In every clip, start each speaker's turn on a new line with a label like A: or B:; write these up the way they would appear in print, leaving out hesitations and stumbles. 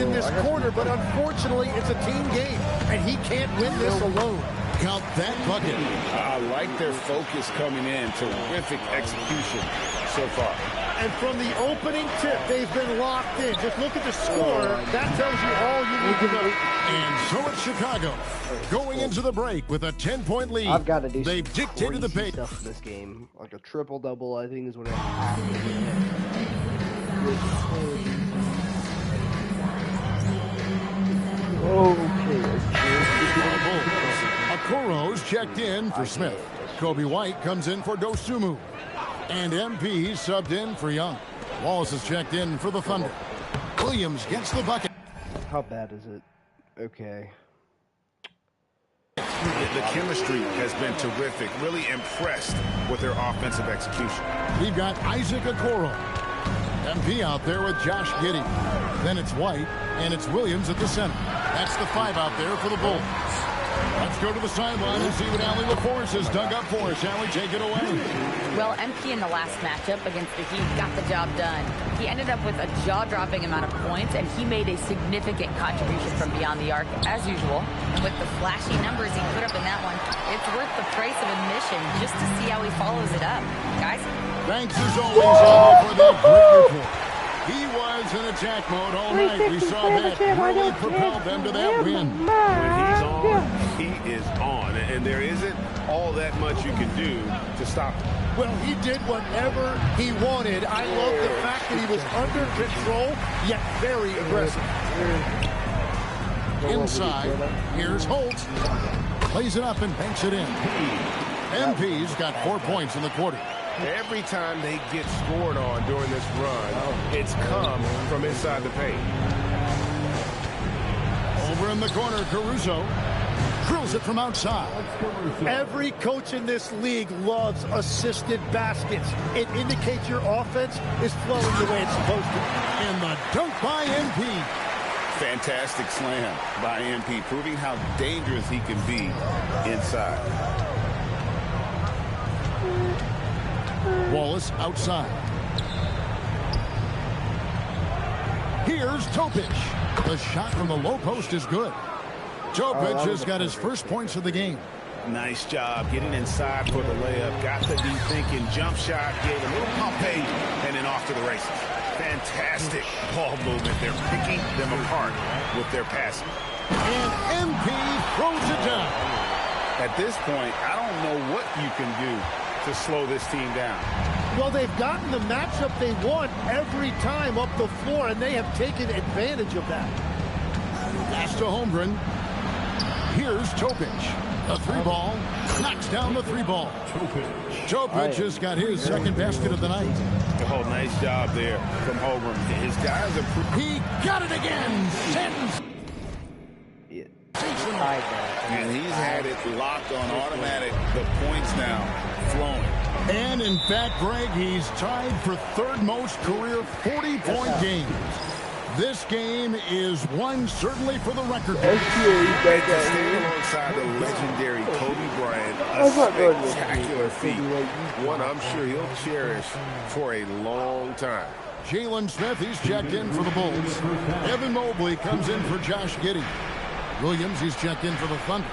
A: in this quarter, but unfortunately, it's a team game, and he can't win this alone.
B: Count that bucket.
C: I like their focus coming in. Terrific execution so far.
A: And from the opening tip, they've been locked in. Just look at the score. That tells you all you need to know.
B: And so it's Chicago going into the break with a 10-point lead.
D: I've got to do
B: They've dictated the pace.
D: stuff in this game. Like a triple-double, I think, is what I have to
B: do. Okoro's checked in for Smith. Kobe White comes in for Dosunmu. And MP subbed in for Young. Wallace is checked in for the Thunder. Williams gets the bucket.
D: How bad is it? Okay.
C: The chemistry has been terrific. Really impressed with their offensive execution.
B: We've got Isaac Okoro. MP out there with Josh Giddey. Then it's White, and it's Williams at the center. That's the 5 out there for the Bulls. Let's go to the sideline and see what Allie LaForce has dug up for us. Allie, take it away.
E: Well, MP in the last matchup against the Heat got the job done. He ended up with a jaw-dropping amount of points, and he made a significant contribution from beyond the arc, as usual. And with the flashy numbers he put up in that one, it's worth the price of admission just to see how he follows it up. Guys?
B: Thanks, as always, Allie, for that great report. He was in attack mode all night. We saw that really propelled them to that win.
F: When he's on, he is on. And there isn't all that much you can do to stop him.
A: Well, he did whatever he wanted. I love the fact that he was under control, yet very aggressive.
B: Inside, here's Holt. Plays it up and banks it in. MP's got 4 points in the quarter.
F: Every time they get scored on during this run, it's come from inside the paint.
B: Over in the corner, Caruso drills it from outside.
A: Every coach in this league loves assisted baskets. It indicates your offense is flowing the way it's supposed to.
B: And the dunk by MP.
C: Fantastic slam by MP, proving how dangerous he can be inside.
B: Wallace outside. Here's Topic. The shot from the low post is good. Topic has got his first points of the game.
C: Nice job getting inside for the layup. Got the deep thinking jump shot, gave a little pump fake, and then off to the races. Fantastic ball movement. They're picking them apart with their passing.
B: And MP throws it down.
C: At this point, I don't know what you can do to slow this team down.
A: Well, they've gotten the matchup they want every time up the floor, and they have taken advantage of that.
B: Pass to Holmgren. Here's Topic. A 3-ball. Knocks down the 3-ball. Topic has got his second basket of the night.
C: Oh, nice job there from Holmgren. His guys are...
B: He got it again. Sentence.
C: And he's had it locked on automatic. The points now flowing.
B: And in fact, Greg, he's tied for third most career 40-point games. This game is one certainly for the record.
F: Staying alongside the legendary Kobe Bryant, a spectacular feat. One I'm sure he'll cherish for a long time.
B: Jalen Smith, he's checked in for the Bulls. Evan Mobley comes in for Josh Giddey. Williams, he's checked in for the Thunder.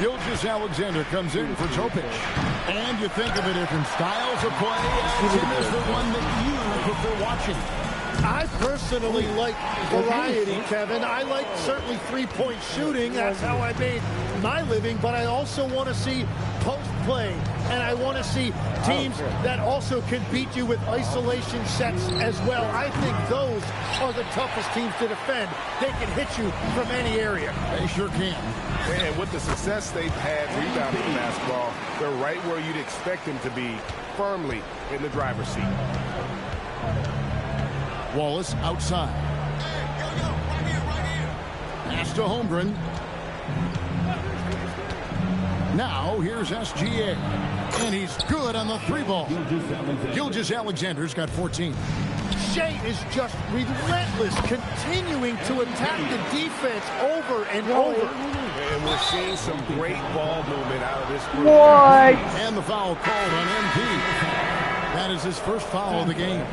B: Gilgeous-Alexander comes in for Topic. And you think of the different styles of play, as is the one that you prefer watching.
A: I personally like variety, Kevin. I like certainly three-point shooting. That's how I made my living. But I also want to see post play. And I want to see teams that also can beat you with isolation sets as well. I think those are the toughest teams to defend. They can hit you from any area.
B: They sure can.
F: And with the success they've had rebounding the basketball, they're right where you'd expect them to be, firmly in the driver's seat.
B: Wallace outside. Pass to Holmgren. Now here's SGA. And he's good on the 3-ball. Gilgeous-Alexander's got 14.
A: Shea is just relentless, continuing to attack the defense over and over.
F: And we're seeing some great ball movement out of this group.
B: And the foul called on MP. That is his first foul of the game.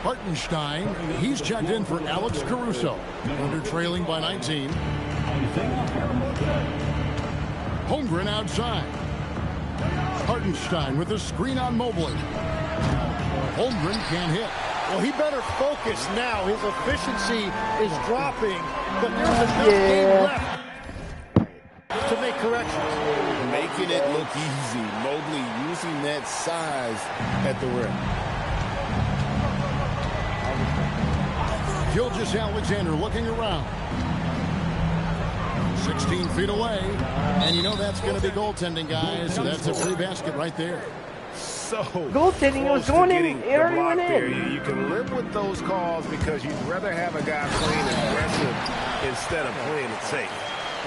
B: Hartenstein, he's checked in for Alex Caruso. Thunder trailing by 19. Holmgren outside. Hartenstein with a screen on Mobley. Holmgren can't hit.
A: Well, he better focus now. His efficiency is dropping, but there's enough game left to make corrections.
F: Making it look easy. Mobley using that size at the rim.
B: Gilgeous-Alexander looking around. 16 feet away. And you know that's going to be goaltending, guys. So that's a free basket right there.
C: So
D: goaltending was going in. It already went in.
C: You can live with those calls because you'd rather have a guy playing aggressive instead of playing it safe.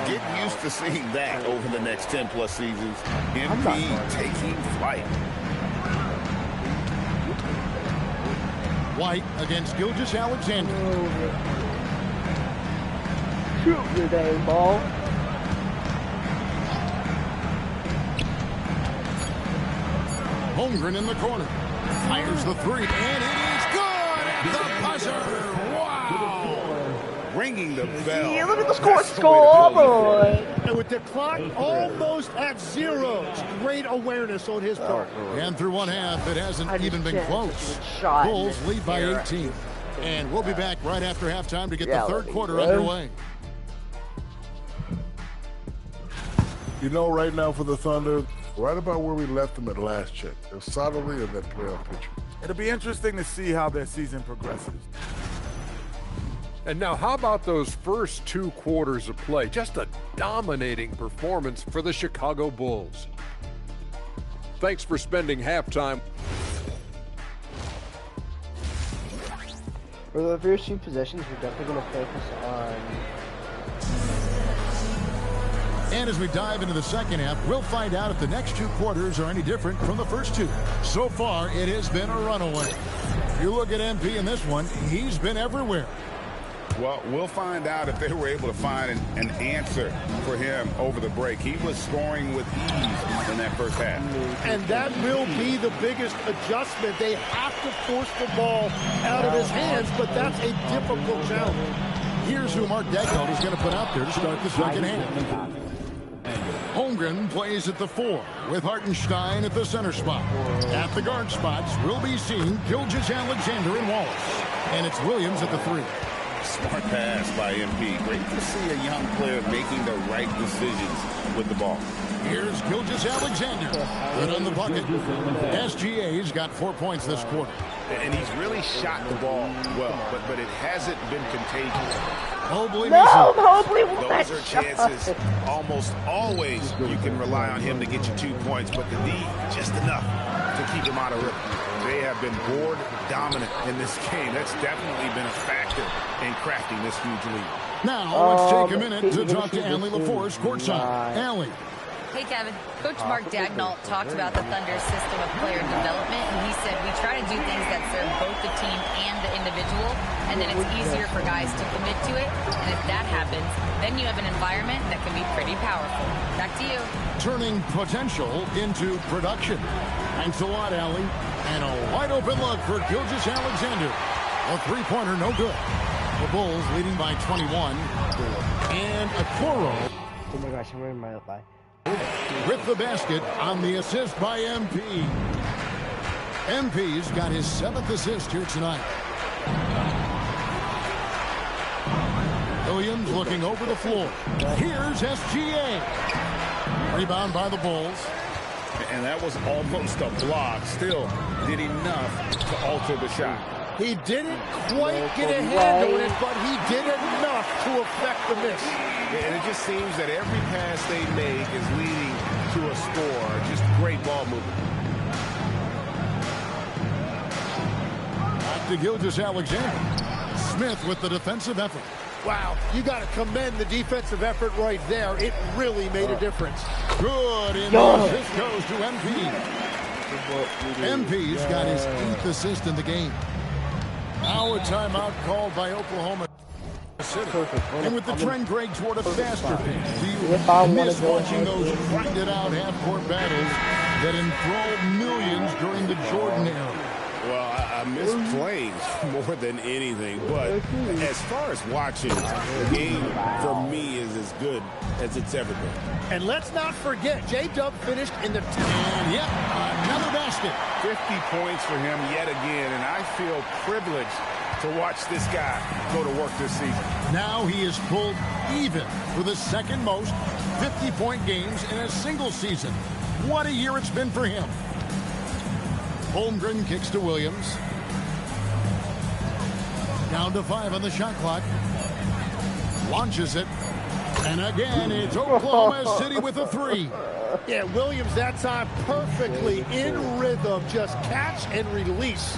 F: Get used to seeing that over the next 10-plus seasons. Embiid taking flight.
B: White against Gilgeous-Alexander.
D: Shoot your dang ball.
B: Holmgren in the corner. Fires the three, and it is good at the buzzer. Wow!
C: Ringing the bell.
D: Yeah, look at the score. Score, boy.
A: And with the clock almost at zero, great awareness on his part.
B: And through one half, it hasn't even been close.
D: Shot.
B: Bulls lead by 18. And we'll be back right after halftime to get the third quarter underway.
G: You know, right now for the Thunder, right about where we left them at last check. They're solidly in that playoff picture.
H: It'll be interesting to see how their season progresses.
I: And now, how about those first 2 quarters of play? Just a dominating performance for the Chicago Bulls. Thanks for spending halftime.
D: For the first few possessions, we're definitely going to focus on.
B: And as we dive into the second half, we'll find out if the next 2 quarters are any different from the first 2. So far, it has been a runaway. If you look at MP in this one, he's been everywhere.
C: Well, we'll find out if they were able to find an answer for him over the break. He was scoring with ease in that first half.
A: And that will be the biggest adjustment. They have to force the ball out of his hands, but that's a difficult challenge.
B: Here's who Mark Daigneault is going to put out there to start the second half. Holmgren plays at the 4 with Hartenstein at the center spot. At the guard spots, we'll be seeing Gilgeous-Alexander and Wallace. And it's Williams at the 3.
C: Smart pass by MP. Great to see a young player making the right decisions with the ball.
B: Here's Gilgeous-Alexander. Good on the bucket. SGA's got 4 points this quarter.
C: And he's really shot the ball well, but it hasn't been contagious.
B: Mobley
D: Mobley with
C: Those are chances. Almost always you can rely on him to get you 2 points, but the D, just enough to keep him out of rhythm. They have been board dominant in this game. That's definitely been a factor in crafting this huge lead.
B: Now, let's take a minute to talk to Allie LaForce courtside. Allie.
E: Hey, Kevin. Coach Mark Daigneault talked about the Thunder's system of player development, and he said, we try to do things that serve both the team and the individual, and then it's easier for guys to commit to it. And if that happens, then you have an environment that can be pretty powerful. Back to you.
B: Turning potential into production. Thanks a lot, Allie. And a wide open look for Gilgeous-Alexander. A 3-pointer, no good. The Bulls leading by 21. And Okoro.
D: Oh my gosh, I'm wearing my thigh.
B: With the basket on the assist by MP. MP's got his 7th assist here tonight. Williams looking over the floor. Here's SGA. Rebound by the Bulls.
C: And that was almost a block. Still did enough to alter the shot.
A: He didn't quite get a hand on it, but he did enough to affect the miss.
C: And it just seems that every pass they make is leading to a score. Just great ball movement.
B: Back to Gilgeous-Alexander. Smith with the defensive effort.
A: Wow, you got to commend the defensive effort right there. It really made a difference.
B: Good, and the assist goes to MP. MP's got his 8th assist in the game. Now a timeout called by Oklahoma City. And with the trend, Greg, toward a faster pace. Do you miss watching those grinded-out half-court battles that enthralled millions during the Jordan era?
F: Well, I miss playing more than anything, but as far as watching, the game for me is as good as it's ever been.
A: And let's not forget, J-Dub finished in the top.
B: And yep, another basket.
C: 50 points for him yet again, and I feel privileged to watch this guy go to work this season.
B: Now he is pulled even for the second most 50-point games in a single season. What a year it's been for him. Holmgren kicks to Williams. Down to 5 on the shot clock. Launches it. And again, it's Oklahoma City with a 3.
A: Yeah, Williams that time perfectly in rhythm. Just catch and release.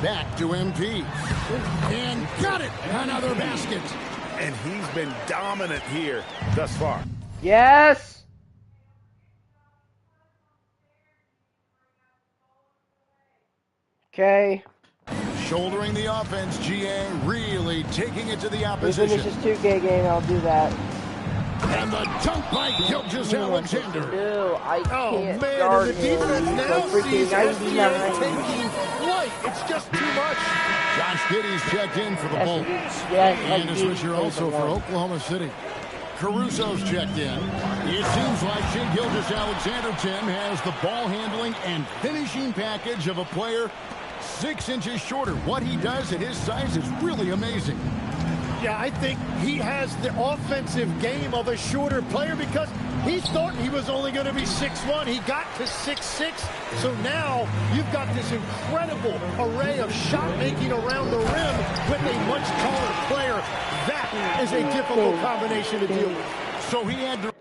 B: Back to MP. And got it. Another basket.
C: And he's been dominant here thus far.
D: Yes. Okay.
B: Shouldering the offense, GA really taking it to the
D: We
B: opposition.
D: finish this 2K game, I'll do that.
B: And the dunk by Gilgeous-Alexander.
D: No, I
A: Oh,
D: can't
A: man,
D: guard
A: and the
D: him.
A: defense
D: He's
A: now
D: like freaking
A: sees
D: 99.
A: SGA taking flight. It's just too much.
B: Josh Giddey's checked in for the Bulls.
D: Yes,
B: And a switcher also for Oklahoma City. Caruso's checked in. It seems like Shai Gilgeous-Alexander, Tim, has the ball handling and finishing package of a player 6 inches shorter. What he does at his size is really amazing.
A: Yeah, I think he has the offensive game of a shorter player because he thought he was only going to be 6'1". He got to 6'6". So now you've got this incredible array of shot making around the rim with a much taller player. That is a difficult combination to deal with.
B: So he had to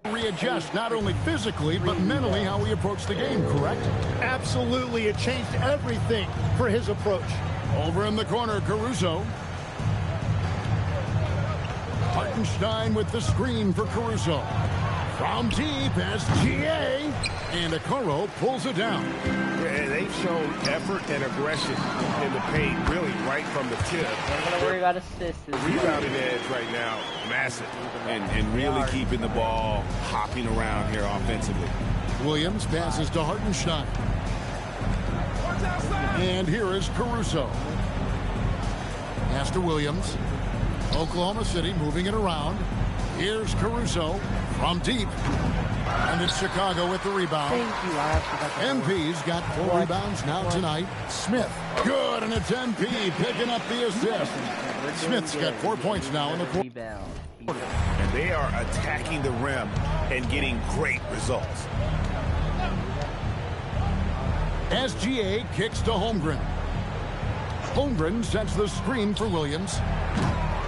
B: readjust not only physically but mentally how he approached the game, correct?
A: Absolutely. It changed everything for his approach.
B: Over in the corner, Caruso. Hartenstein with the screen for Caruso. From deep, SGA. And Okoro pulls it down.
C: Yeah, they've shown effort and aggression in the paint, really right from the tip.
D: I'm going to worry about assists.
C: Rebounding edge right now, massive. And really keeping the ball hopping around here offensively.
B: Williams passes to Hartenstein. And here is Caruso. Pass to Williams. Oklahoma City moving it around. Here's Caruso from deep. And it's Chicago with the rebound.
D: Thank you.
B: MP's got 4 rebounds now tonight. Smith. Good, and it's MP picking up the assist. Smith's got 4 points now in the quarter.
C: And they are attacking the rim and getting great results.
B: SGA kicks to Holmgren. Holmgren sets the screen for Williams.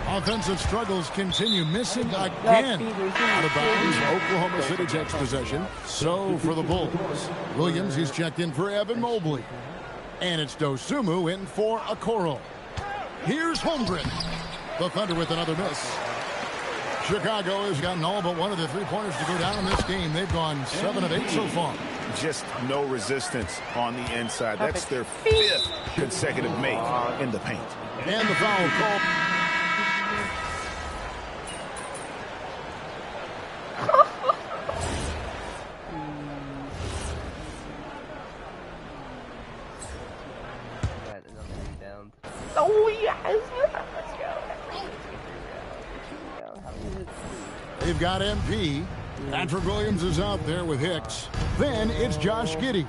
B: Offensive struggles continue, missing again. Out of bounds, Oklahoma City takes possession. So for the Bulls. Williams, he's checked in for Evan Mobley. And it's Dosunmu in for Okoro. Here's Holmgren. The Thunder with another miss. Chicago has gotten all but one of the 3-pointers to go down in this game. They've gone 7 of 8 so far.
C: Just no resistance on the inside. That's their 5th consecutive make in the paint.
B: And the foul call.
D: Oh, yes!
B: They've got MP. Patrick Williams is out there with Hicks. Then it's Josh Giddey.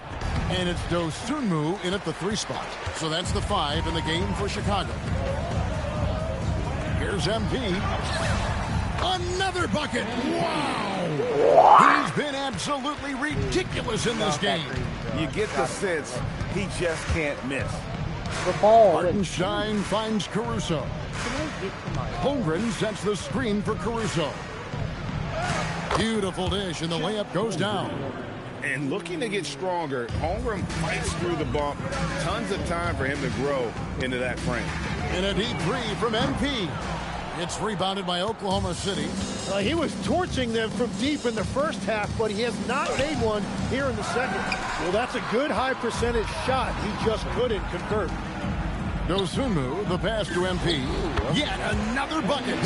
B: And it's Dosunmu in at the 3 spot. So that's the 5 in the game for Chicago. Here's MP. Another bucket. Wow. He's been absolutely ridiculous in this game.
C: You get the sense he just can't miss.
D: The ball.
B: Hartenstein finds Caruso. Holmgren sets the screen for Caruso. Beautiful dish, and the layup goes down.
C: And looking to get stronger, Holmgren fights through the bump. Tons of time for him to grow into that frame.
B: And a deep 3 from MP. It's rebounded by Oklahoma City.
A: He was torching them from deep in the first half, but he has not made one here in the second. Well, that's a good high percentage shot. He just couldn't convert.
B: Dosunmu, the pass to MP. Yet another bucket.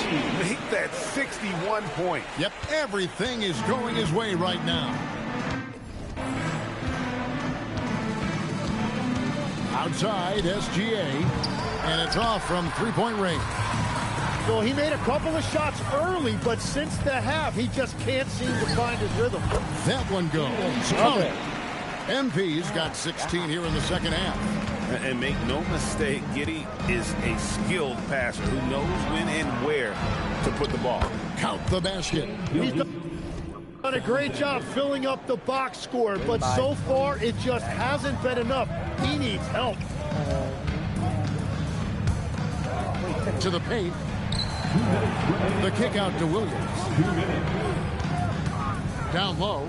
C: Make that 61 point.
B: Yep, everything is going his way right now. Outside, SGA. And it's off from three-point range.
A: So he made a couple of shots early, but since the half, he just can't seem to find his rhythm.
B: That one goes. Okay. MP's got 16 here in the second half.
C: And make no mistake, Giddey is a skilled passer who knows when and where to put the ball.
B: Count the basket.
A: He's done a great job filling up the box score, but so far it just hasn't been enough. He needs help.
B: To the paint. The kick out to Williams. Down low.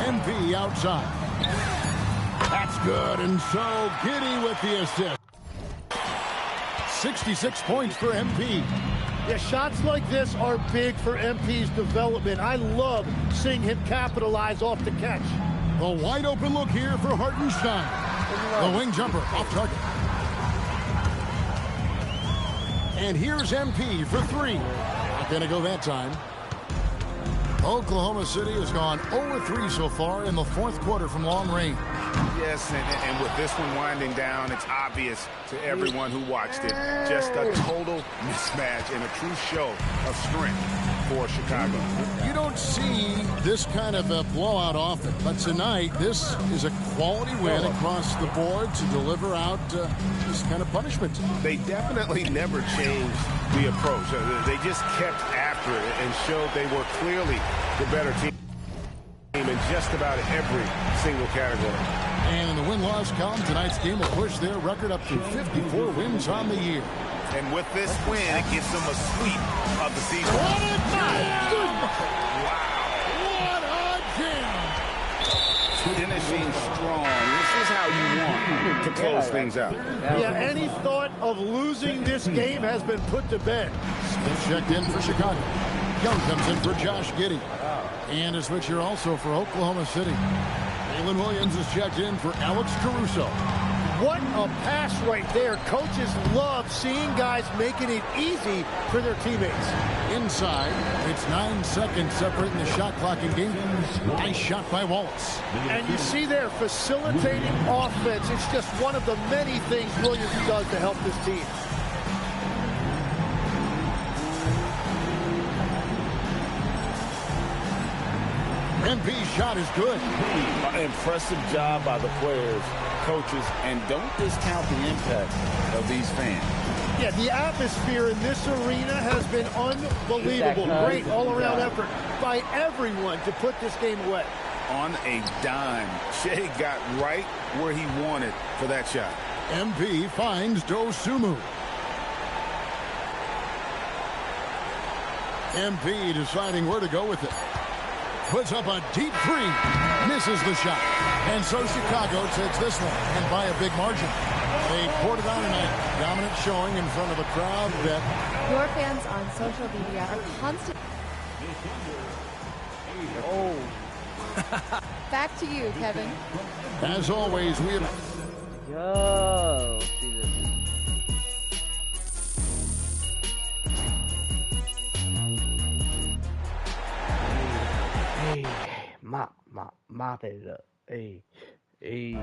B: MP outside. That's good, and so Giddey with the assist. 66 points for MP.
A: Yeah, shots like this are big for MP's development. I love seeing him capitalize off the catch.
B: The wide open look here for Hartenstein. The wing jumper off target. And here's MP for three. Not going to go that time. Oklahoma City has gone 0-3 so far in the fourth quarter from long range.
C: Yes, and with this one winding down, it's obvious to everyone who watched it. Just a total mismatch and a true show of strength for Chicago.
B: You don't see this kind of a blowout often, but tonight this is a quality win across the board to deliver out this kind of punishment.
C: They definitely never changed the approach. They just kept after it and showed they were clearly the better team in just about every single category.
B: And in the win-loss column, tonight's game will push their record up to 54 wins on the year.
C: And with this win, it gets them a sweep of the season.
B: What a jam!
C: Wow.
B: What a jam!
C: Finishing strong. This is how you want to close things out.
A: Yeah, any thought of losing this game has been put to bed.
B: Smith checked in for Chicago. Young comes in for Josh Giddey. And a switch here also for Oklahoma City. Jalen Williams is checked in for Alex Caruso.
A: What a pass right there. Coaches love seeing guys making it easy for their teammates.
B: Inside, it's 9 seconds separating the shot clock and game. Nice shot by Wallace.
A: And you see there, facilitating offense. It's just one of the many things Williams does to help this team.
B: MP's shot is good.
C: Impressive job by the players, coaches, and don't discount the impact of these fans.
A: Yeah, the atmosphere in this arena has been unbelievable. Great all-around effort by everyone to put this game away.
C: On a dime, Shea got right where he wanted for that shot.
B: MP finds Dosunmu. MP deciding where to go with it. Puts up a deep three. Misses the shot. And so Chicago takes this one, and by a big margin. They poured it on tonight. Dominant showing in front of a crowd that...
J: Your fans on social media are constant... Oh. Back to you, Kevin.
B: As always, we have...
D: Yo. See this. Hey, mop it up. Hey, ski.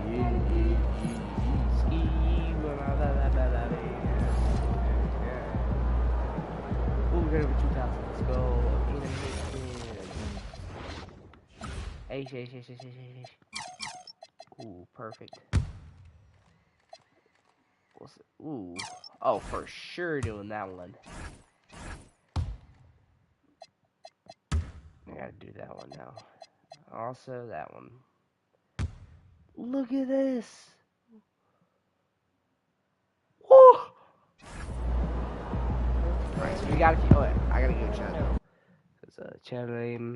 D: Ooh, we're gonna go 2000. Let's go. Hey. Ooh, perfect. What's it? Ooh. Oh, for sure doing that one. I gotta do that one now. Also, that one. Look at this. Woo! Alright, so we gotta keep. Oh, I gotta give a shout out. Because channel name.